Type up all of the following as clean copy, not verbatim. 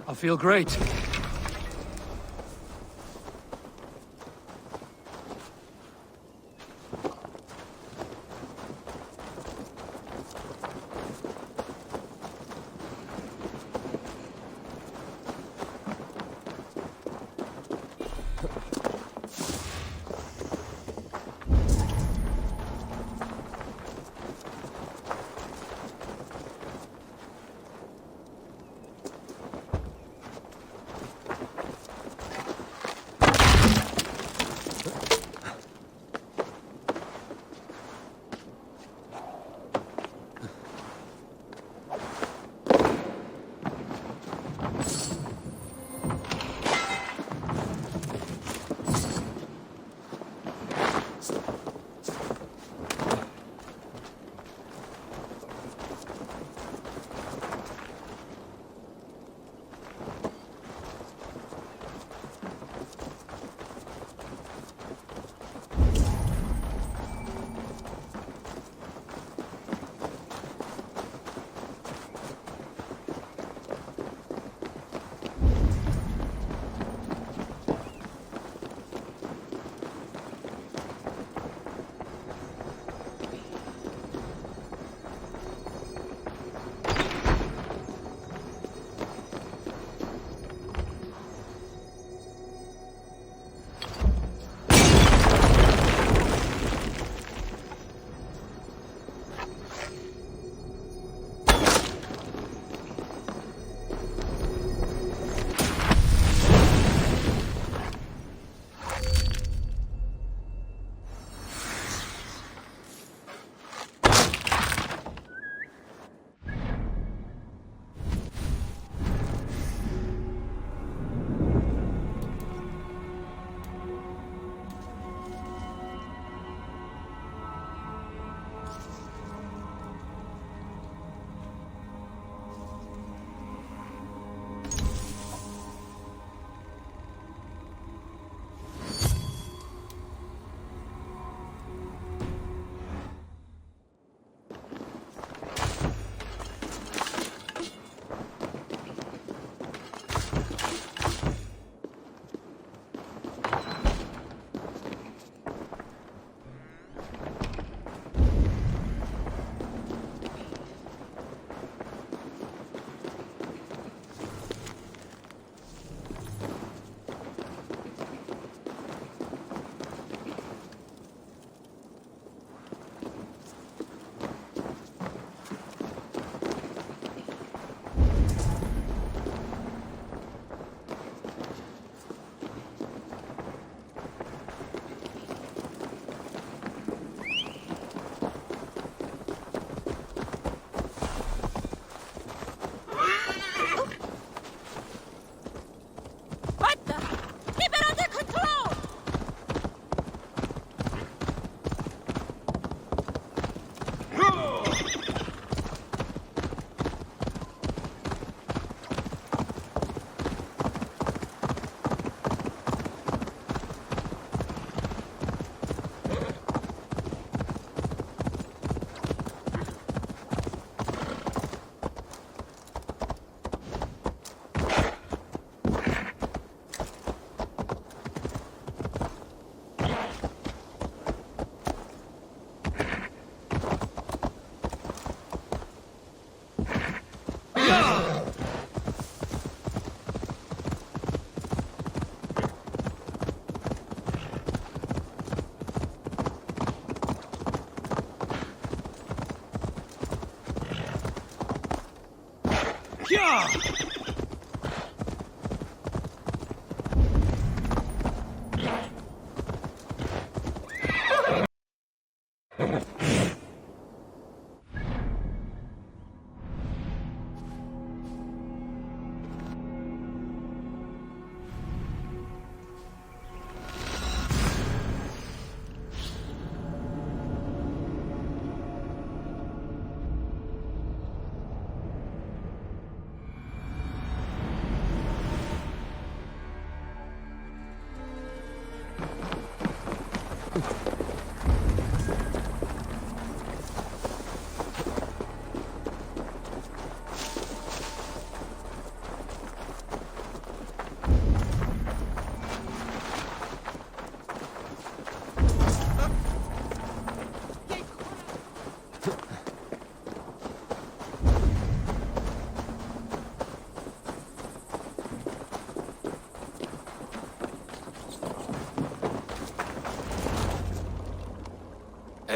I feel great.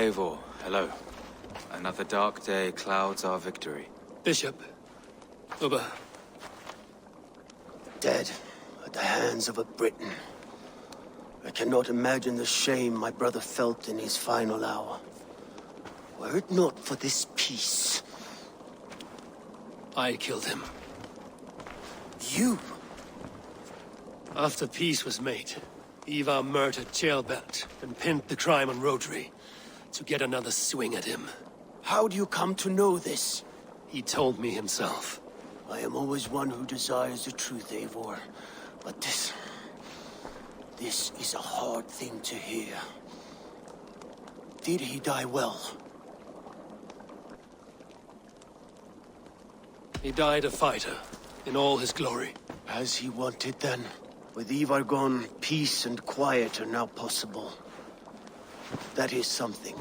Eivor, hello. Another dark day clouds our victory. Bishop. Uber. Dead at the hands of a Briton. I cannot imagine the shame my brother felt in his final hour. Were it not for this peace... I killed him. You? After peace was made, Ivar murdered Ceolbert and pinned the crime on Rotary to get another swing at him. How do you come to know this? He told me himself. I am always one who desires the truth, Eivor. But this is a hard thing to hear. Did he die well? He died a fighter, in all his glory. As he wanted then. With Ivar gone, peace and quiet are now possible. That is something.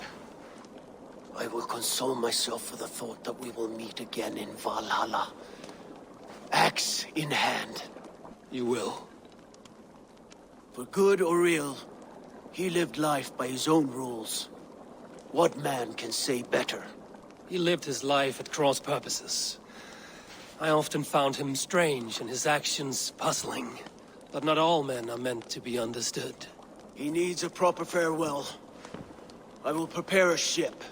I will console myself for the thought that we will meet again in Valhalla. Axe in hand. You will. For good or ill, he lived life by his own rules. What man can say better? He lived his life at cross purposes. I often found him strange and his actions puzzling. But not all men are meant to be understood. He needs a proper farewell. I will prepare a ship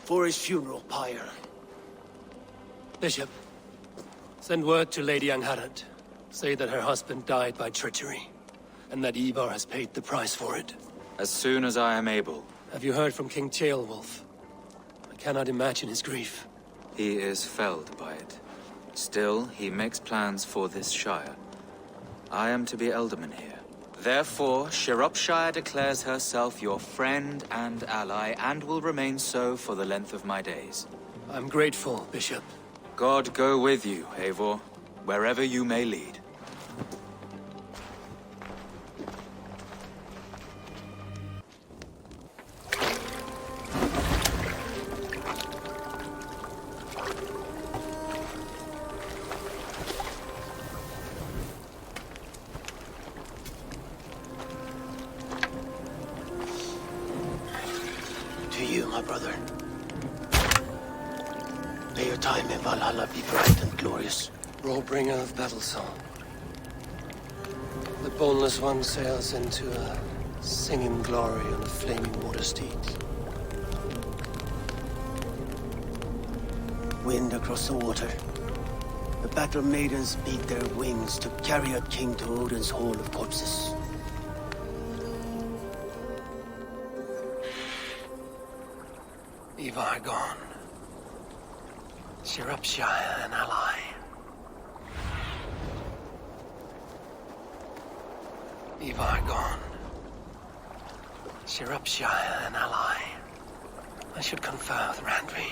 for his funeral pyre. Bishop, send word to Lady Angharad. Say that her husband died by treachery, and that Ivar has paid the price for it. As soon as I am able. Have you heard from King Ceolwulf? I cannot imagine his grief. He is felled by it. Still, he makes plans for this shire. I am to be Elderman here. Therefore, Shropshire declares herself your friend and ally, and will remain so for the length of my days. I'm grateful, Bishop. God go with you, Eivor, wherever you may lead. To you, my brother. May your time in Valhalla be bright and glorious. Rollbringer of battle song. The boneless one sails into a singing glory on a flaming water steed. Wind across the water. The battle maidens beat their wings to carry a king to Odin's hall of corpses. Ivar gone. Shropshire an ally. Ivar gone. Shropshire an ally. I should confer with Randvi.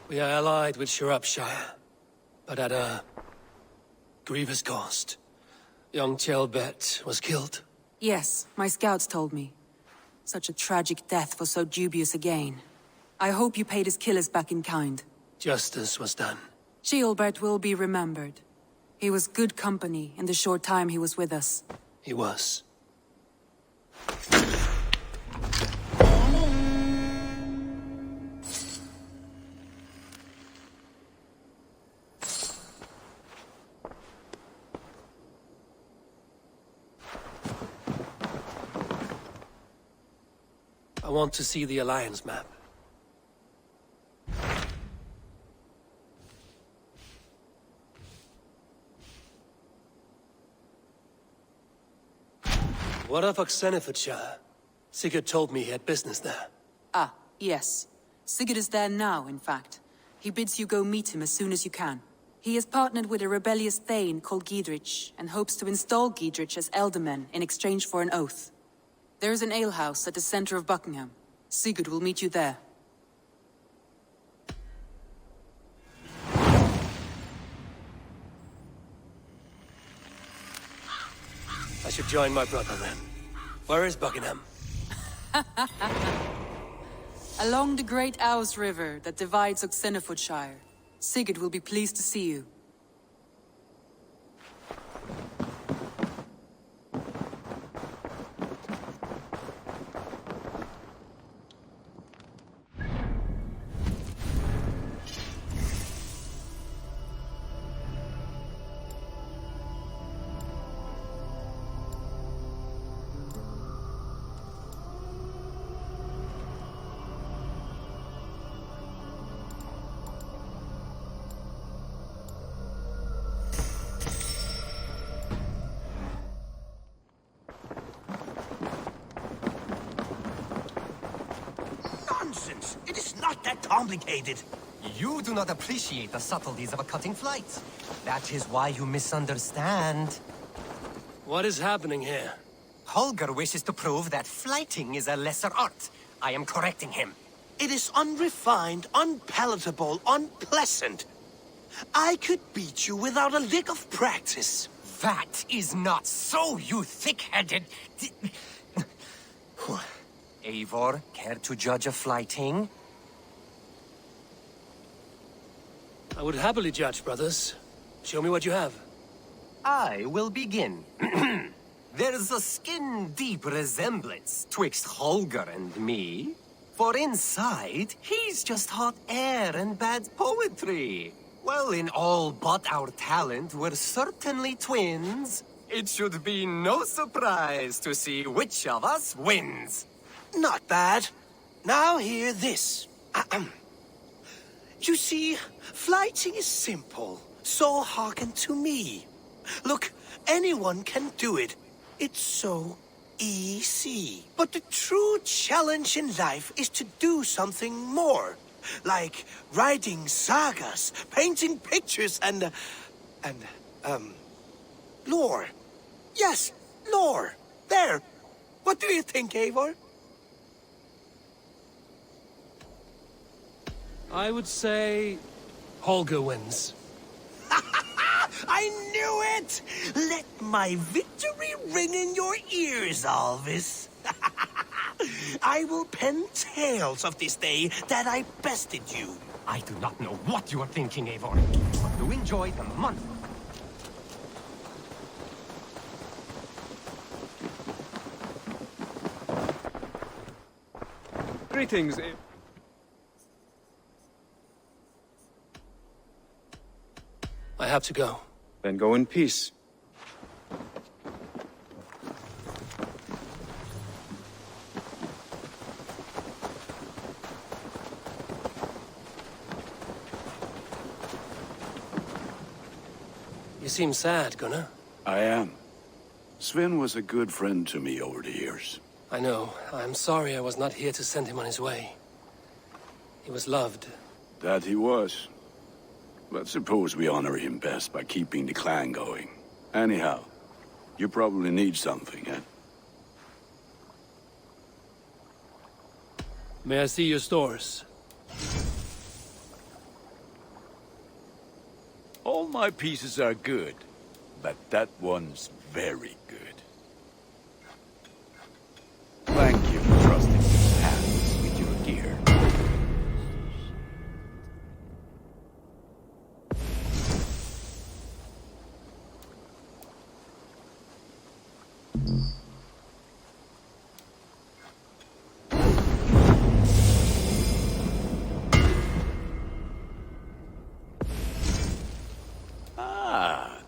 We are allied with Shropshire, but at a grievous cost. Young Ceolbert was killed. Yes, my scouts told me. Such a tragic death for so dubious a gain. I hope you paid his killers back in kind. Justice was done. Ceolbert will be remembered. He was good company in the short time he was with us. He was. I want to see the Alliance map. What of Oxenfordshire? Sigurd told me he had business there. Ah, yes. Sigurd is there now, in fact. He bids you go meet him as soon as you can. He has partnered with a rebellious Thane called Giedrich, and hopes to install Giedrich as Elderman in exchange for an oath. There is an alehouse at the center of Buckingham. Sigurd will meet you there. I should join my brother then. Where is Buckingham? Along the great Ouse River that divides Oxenfordshire. Sigurd will be pleased to see you. Nonsense! It is not that complicated. You do not appreciate the subtleties of a cutting flight. That is why you misunderstand. What is happening here? Holger wishes to prove that flighting is a lesser art. I am correcting him. It is unrefined, unpalatable, unpleasant. I could beat you without a lick of practice. That is not so, you thick-headed... Eivor, care to judge a flighting? I would happily judge, brothers. Show me what you have. I will begin. There's a skin-deep resemblance twixt Holger and me. For inside, he's just hot air and bad poetry. Well, in all but our talent, we're certainly twins. It should be no surprise to see which of us wins. Not bad. Now hear this. You see, flighting is simple, so hearken to me. Look, anyone can do it. It's so easy. But the true challenge in life is to do something more. Like writing sagas, painting pictures, and lore. Yes, lore. There. What do you think, Eivor? I would say... Holger wins. I knew it! Let my victory ring in your ears, Alvis. I will pen tales of this day that I bested you. I do not know what you are thinking, Eivor. But do enjoy the month. Greetings. I have to go. Then go in peace. You seem sad, Gunnar. I am. Sven was a good friend to me over the years. I know. I'm sorry I was not here to send him on his way. He was loved. That he was. But suppose we honor him best by keeping the clan going. Anyhow, you probably need something, eh? May I see your stores? All my pieces are good, but that one's very good. Thank you for trusting these hands with your gear.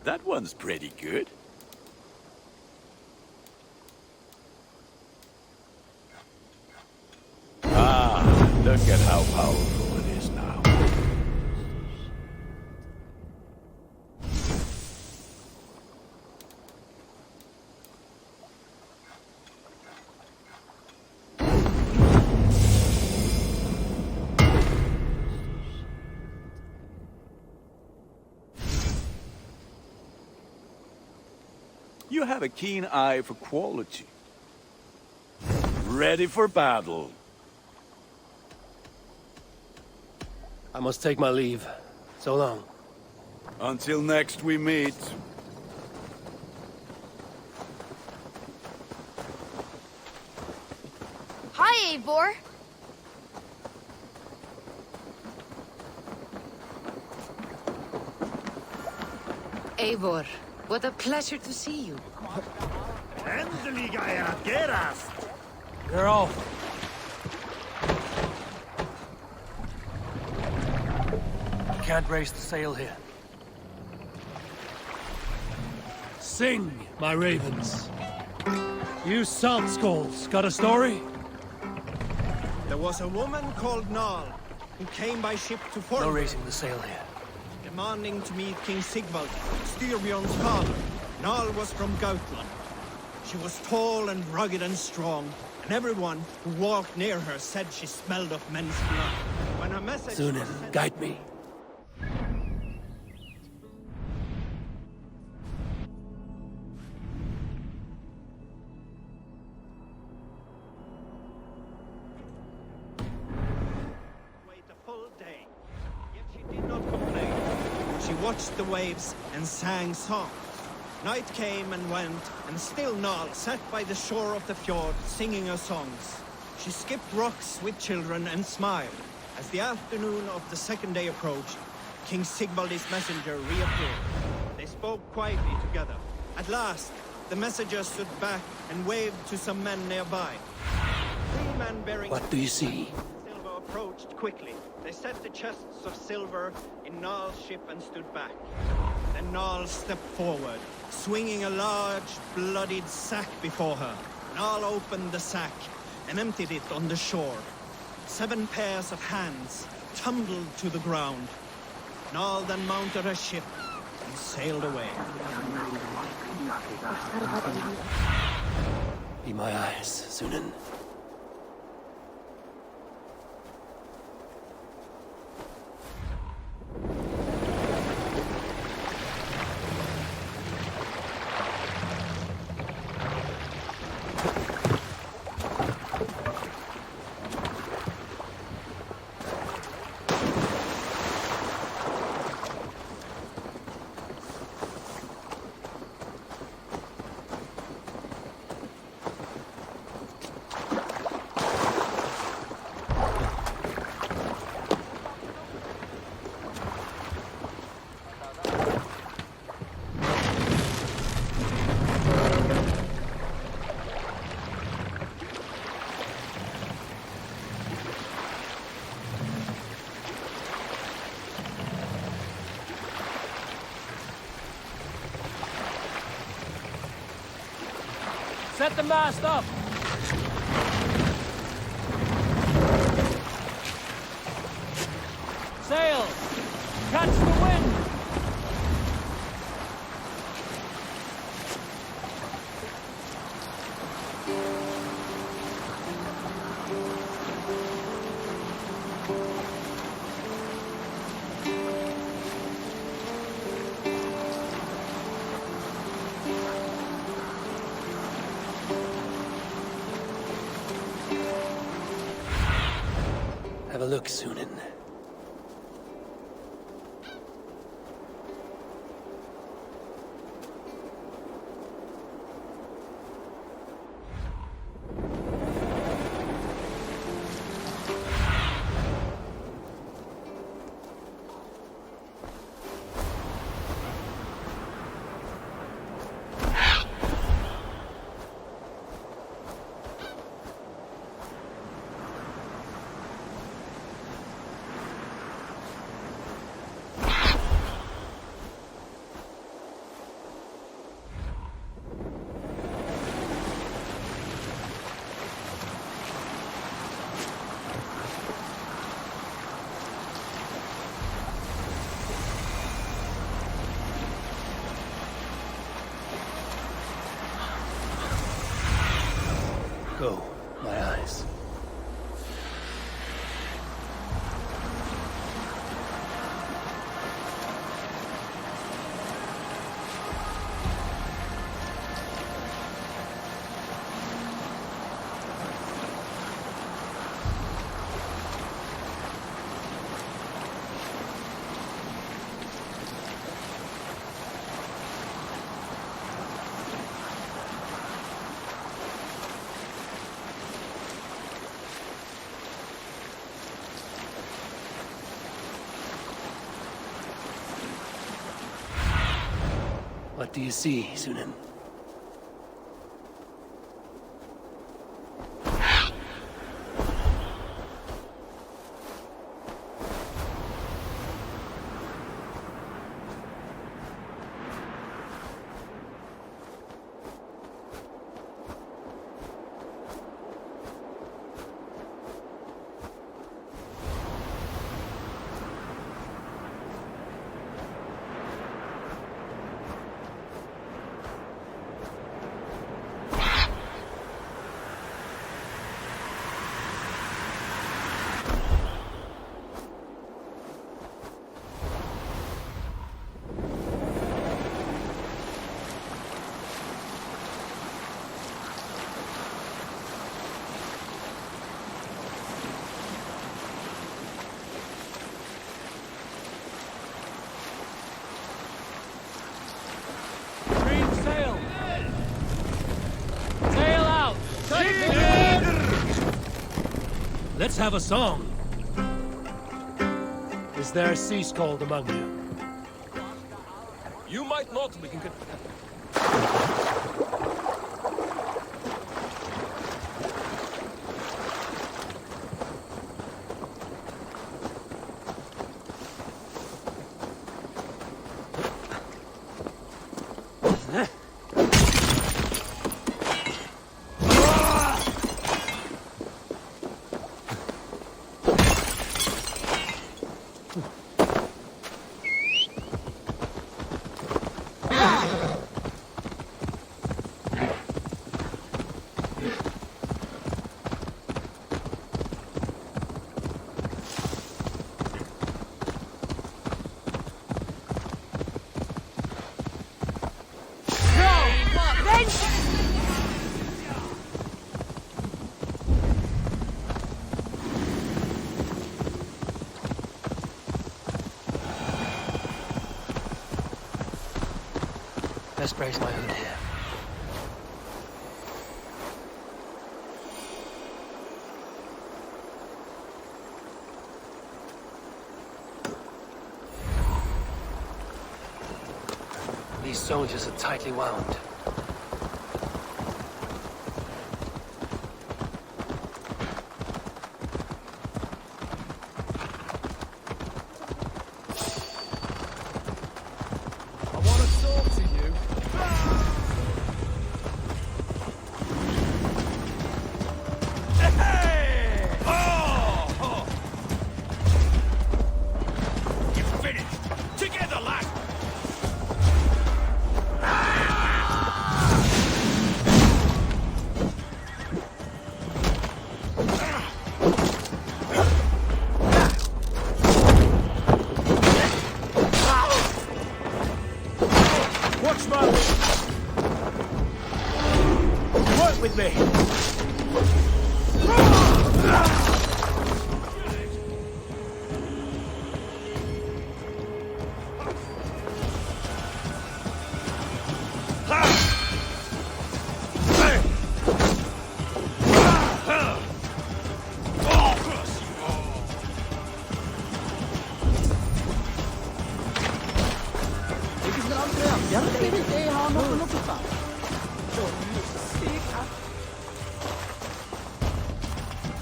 That one's pretty good. Look at how powerful it is now. You have a keen eye for quality. Ready for battle. I must take my leave. So long. Until next we meet. Hi, Eivor. Eivor, what a pleasure to see you. They're off. Can't raise the sail here. Sing, my ravens. You salt skulls, got a story? There was a woman called Nal, who came by ship to No Fornburg, raising the sail here. demanding to meet King Sigvald, Styrbjorn's father. Nal was from Gautland. She was tall and rugged and strong, and everyone who walked near her said she smelled of men's blood. When a message was Sunan, sent guide me. wait a full day, yet she did not complain. She watched the waves and sang songs. Night came and went, and still Nal sat by the shore of the fjord singing her songs. She skipped rocks with children and smiled. As the afternoon of the second day approached, King Sigvald's messenger reappeared. They spoke quietly together. At last, the messenger stood back and waved to some men nearby. 3 men bearing What do you see? silver approached quickly. They set the chests of silver in Nal's ship and stood back. Then Nal stepped forward, swinging a large, bloodied sack before her. Nal opened the sack and emptied it on the shore. 7 pairs of hands tumbled to the ground. Nal then mounted her ship and sailed away. Be my eyes, Sunan. Set the mast up! Sail! Catch the wind! Have a look, Sunan. Go, my eyes. What do you see, Sunan? Let's have a song. Is there a sea scald among you? You might not, we can... Best brace my hood here. These soldiers are tightly wound. With me.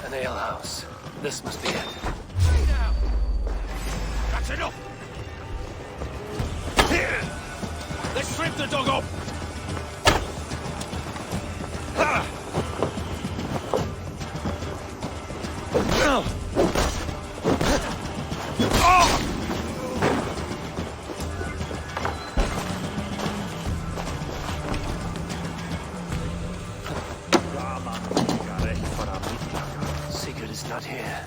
An alehouse. This must be it. That's enough! Here! Let's strip the dog off! Sigurd is not here.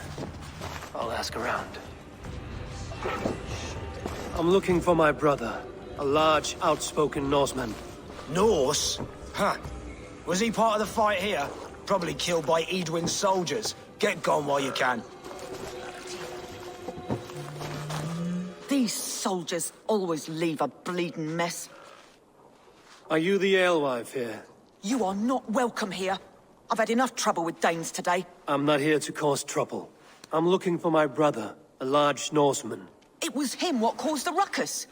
I'll ask around. I'm looking for my brother, a large, outspoken Norseman. Norse? Huh. Was he part of the fight here? Probably killed by Edwin's soldiers. Get gone while you can. These soldiers always leave a bleeding mess. Are you the alewife here? You are not welcome here. I've had enough trouble with Danes today. I'm not here to cause trouble. I'm looking for my brother, a large Norseman. It was him what caused the ruckus.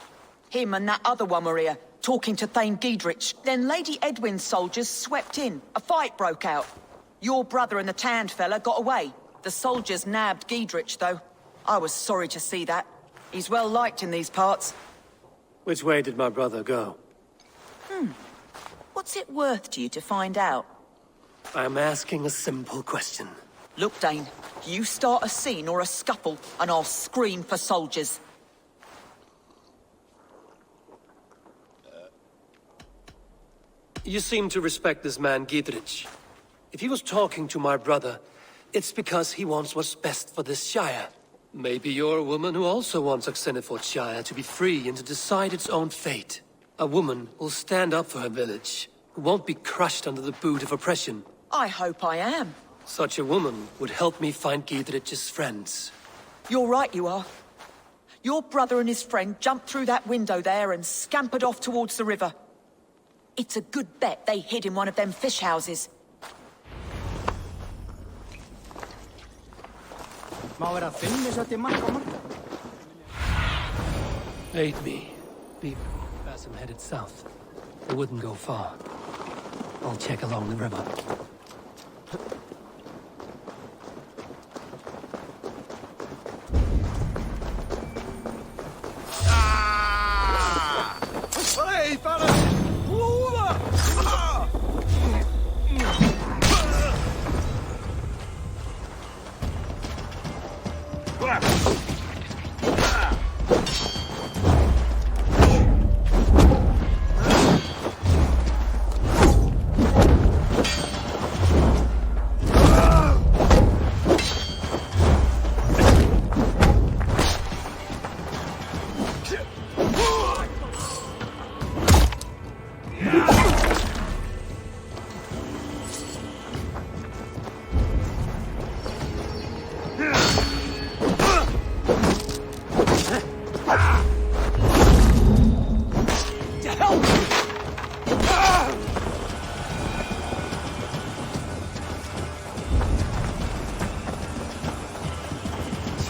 Him and that other one were here. talking to Thane Giedrich. Then Lady Edwin's soldiers swept in. A fight broke out. Your brother and the tanned fella got away. The soldiers nabbed Giedrich, though. I was sorry to see that. He's well liked in these parts. Which way did my brother go? What's it worth to you to find out? I'm asking a simple question. Look, Dane, you start a scene or a scuffle, and I'll scream for soldiers. You seem to respect this man, Giedrich. If he was talking to my brother, it's because he wants what's best for this Shire. Maybe you're a woman who also wants Oxenford Shire to be free and to decide its own fate. A woman who'll stand up for her village, who won't be crushed under the boot of oppression. I hope I am. Such a woman would help me find Giedrich's friends. You're right, you are. Your brother and his friend jumped through that window there and scampered off towards the river. It's a good bet they hid in one of them fish houses. Aid me. Basim headed south. They wouldn't go far. I'll check along the river. Hey, fellas!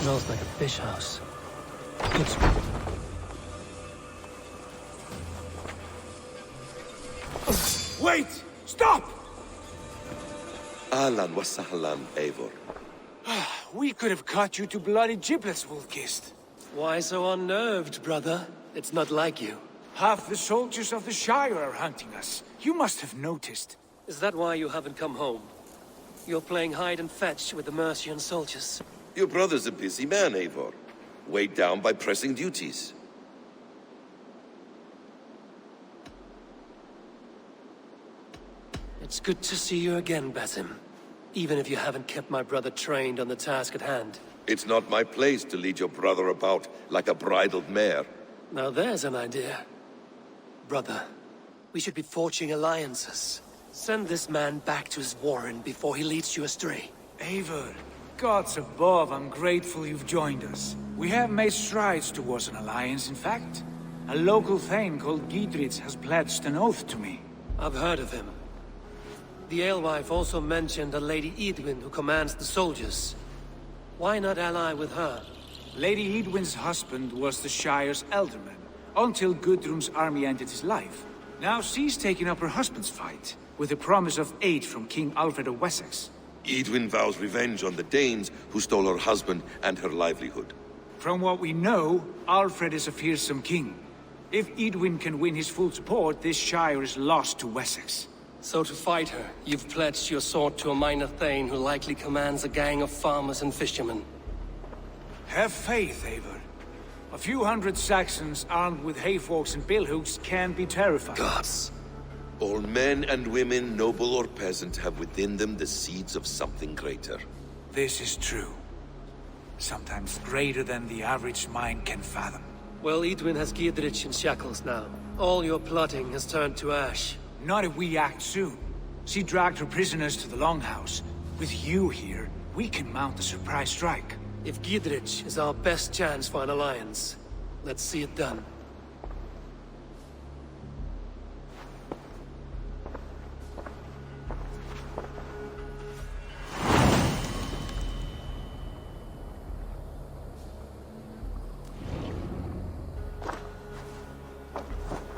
Smells like a fish house. Wait! Stop! Ahlan wa sahlan, Eivor. We could have cut you to bloody giblets, Wolf-Kissed. Why so unnerved, brother? It's not like you. Half the soldiers of the Shire are hunting us. You must have noticed. Is that why you haven't come home? You're playing hide and fetch with the Mercian soldiers. Your brother's a busy man, Eivor. Weighed down by pressing duties. It's good to see you again, Basim. Even if you haven't kept my brother trained on the task at hand. It's not my place to lead your brother about like a bridled mare. Now there's an idea. Brother, we should be forging alliances. Send this man back to his warren before he leads you astray. Eivor, gods above, I'm grateful you've joined us. We have made strides towards an alliance, in fact. A local thane called Giedrich has pledged an oath to me. I've heard of him. The alewife also mentioned a Lady Edwin who commands the soldiers. Why not ally with her? Lady Edwin's husband was the Shire's alderman, until Gudrun's army ended his life. Now she's taking up her husband's fight, with the promise of aid from King Alfred of Wessex. Edwin vows revenge on the Danes who stole her husband and her livelihood. From what we know, Alfred is a fearsome king. If Edwin can win his full support, this Shire is lost to Wessex. So to fight her, you've pledged your sword to a minor thane who likely commands a gang of farmers and fishermen. Have faith, Eivor. A few hundred Saxons armed with hayforks and billhooks can be terrifying. Gods. All men and women, noble or peasant, have within them the seeds of something greater. This is true. Sometimes greater than the average mind can fathom. Well, Edwin has Giedrich in shackles now. All your plotting has turned to ash. Not if we act soon. She dragged her prisoners to the Longhouse. With you here, we can mount a surprise strike. If Giedrich is our best chance for an alliance, let's see it done.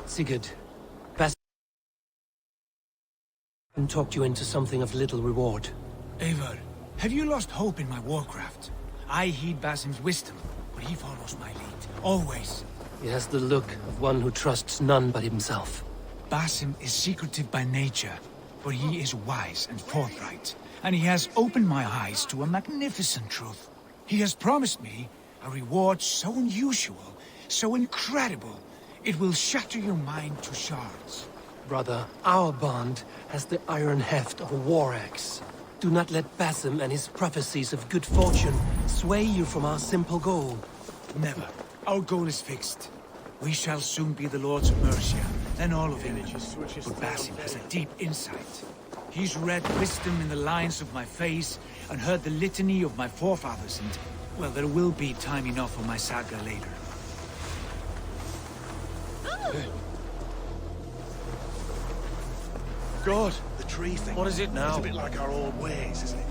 Sigurd, and talked you into something of little reward. Eivor, have you lost hope in my warcraft? I heed Basim's wisdom, but he follows my lead. Always. He has the look of one who trusts none but himself. Basim is secretive by nature, but he is wise and forthright. And he has opened my eyes to a magnificent truth. He has promised me a reward so unusual, so incredible, it will shatter your mind to shards. Brother, our bond has the iron heft of a war axe. Do not let Basim and his prophecies of good fortune sway you from our simple goal. Never. Our goal is fixed. We shall soon be the Lords of Mercia, then all of England. But Basim has a deep insight. He's read wisdom in the lines of my face and heard the litany of my forefathers, and, well, there will be time enough for my saga later. God, the tree thing. What is it now? It's a bit like our old ways, isn't it?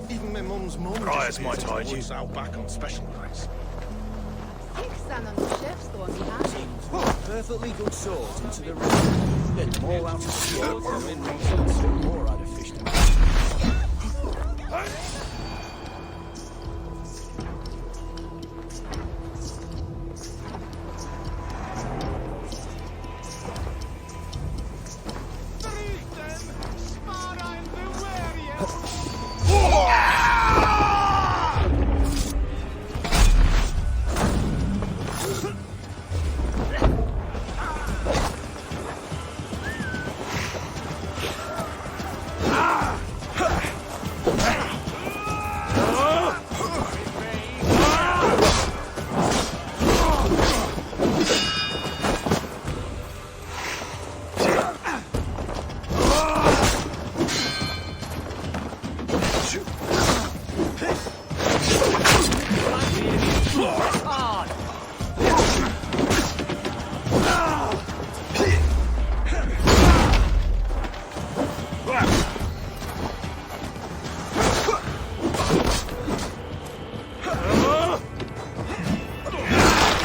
Even my mum's mum Briars might hide you. Out back on special nights. Perfectly good swords into the river. Get them all out of the fjords and in more I'd have fished them.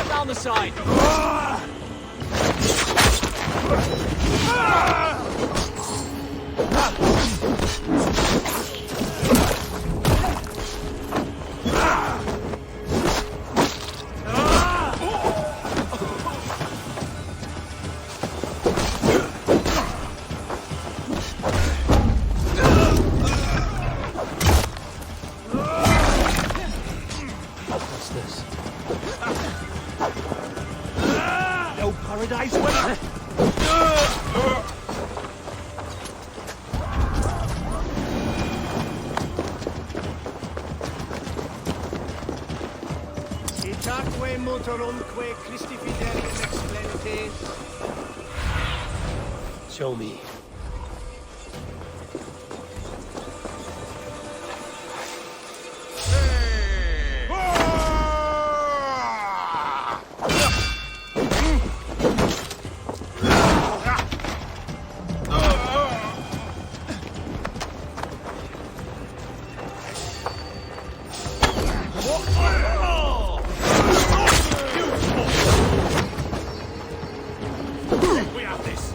Down the side. What's this? No paradise winner. Itaque motorumque Christi fidelis explentes. Show me. We have this.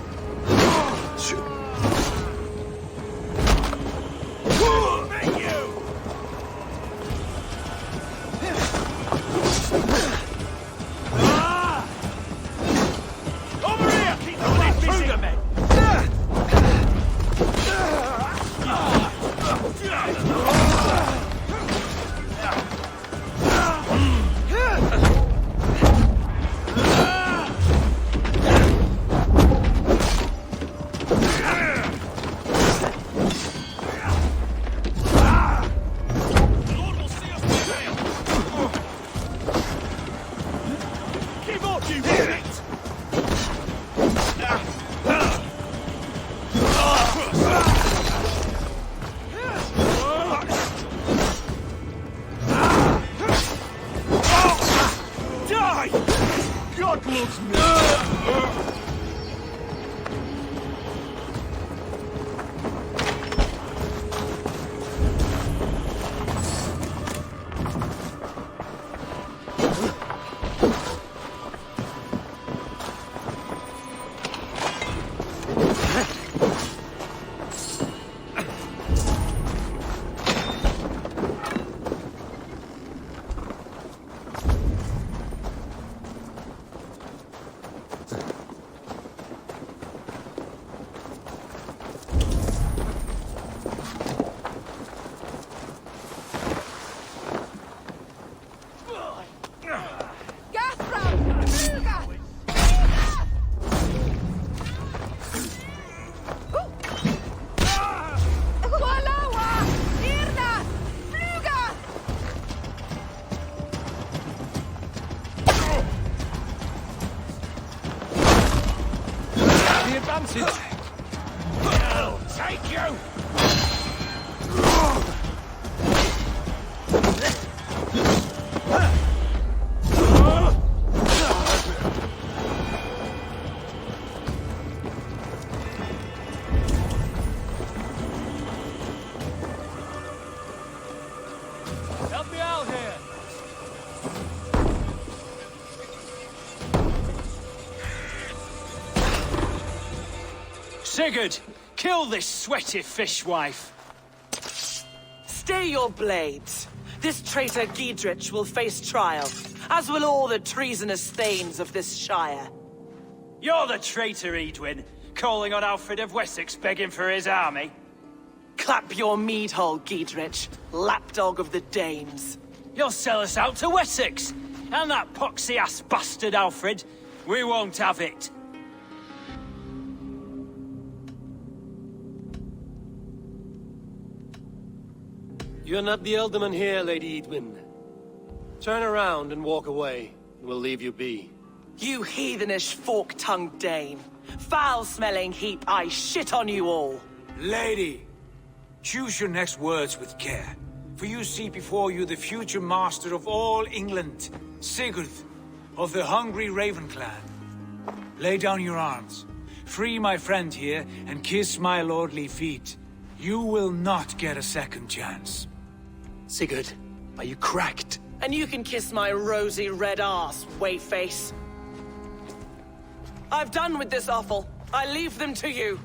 advantage! I'll take you! Help me out here! Sigurd, kill this sweaty fishwife. Stay your blades. This traitor Giedrich will face trial, as will all the treasonous thanes of this shire. You're the traitor, Edwin, calling on Alfred of Wessex begging for his army. Clap your mead hole, Giedrich, lapdog of the Danes. You'll sell us out to Wessex, and that poxy-ass bastard Alfred. We won't have it. You're not the Elderman here, Lady Edwin. Turn around and walk away, and we'll leave you be. You heathenish fork-tongued Dane. Foul-smelling heap, I shit on you all. Lady, choose your next words with care, for you see before you the future master of all England, Sigurd, of the hungry Raven clan. Lay down your arms, free my friend here, and kiss my lordly feet. You will not get a second chance. Sigurd, are you cracked? And you can kiss my rosy red ass, wayface. I've done with this offal. I leave them to you.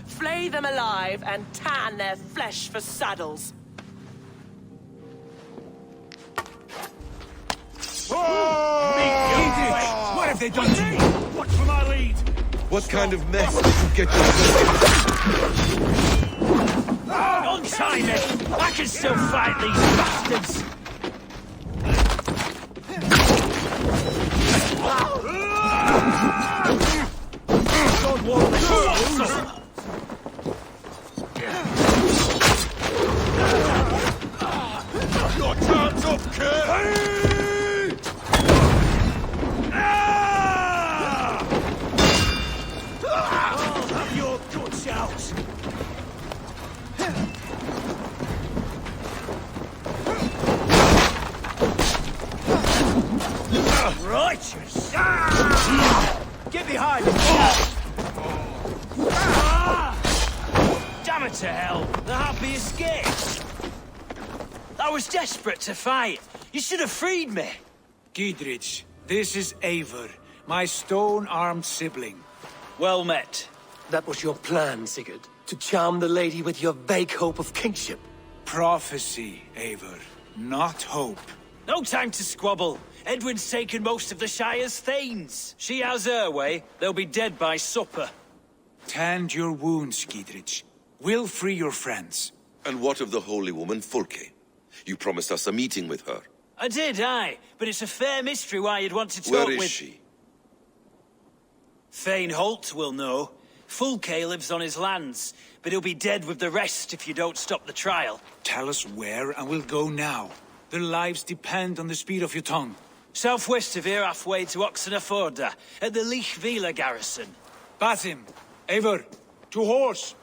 Flay them alive and tan their flesh for saddles. What have they done to you? Watch for my lead. What kind of mess did you get yourself Untie me! I can still fight these bastards! God, what your time's up, kid! I'll have your guts out! Righteous! Get behind me! Damn it to hell! The happy escaped! I was desperate to fight. You should have freed me. Giedrich, this is Eivor, my stone-armed sibling. Well met. That was your plan, Sigurd. To charm the lady with your vague hope of kingship. Prophecy, Eivor, not hope. No time to squabble. Edwin's taken most of the Shire's thanes. She has her way. They'll be dead by supper. Tend your wounds, Giedrich. We'll free your friends. And what of the holy woman Fulke? You promised us a meeting with her. I did, aye. But it's a fair mystery why you'd want to talk Where with... is she? Thane Holt will know. Fulke lives on his lands, but he'll be dead with the rest if you don't stop the trial. Tell us where, and we'll go now. Their lives depend on the speed of your tongue. Southwest of here, halfway to Oxenaforda, at the Leich Vila garrison. Bathim, Eivor, to horse!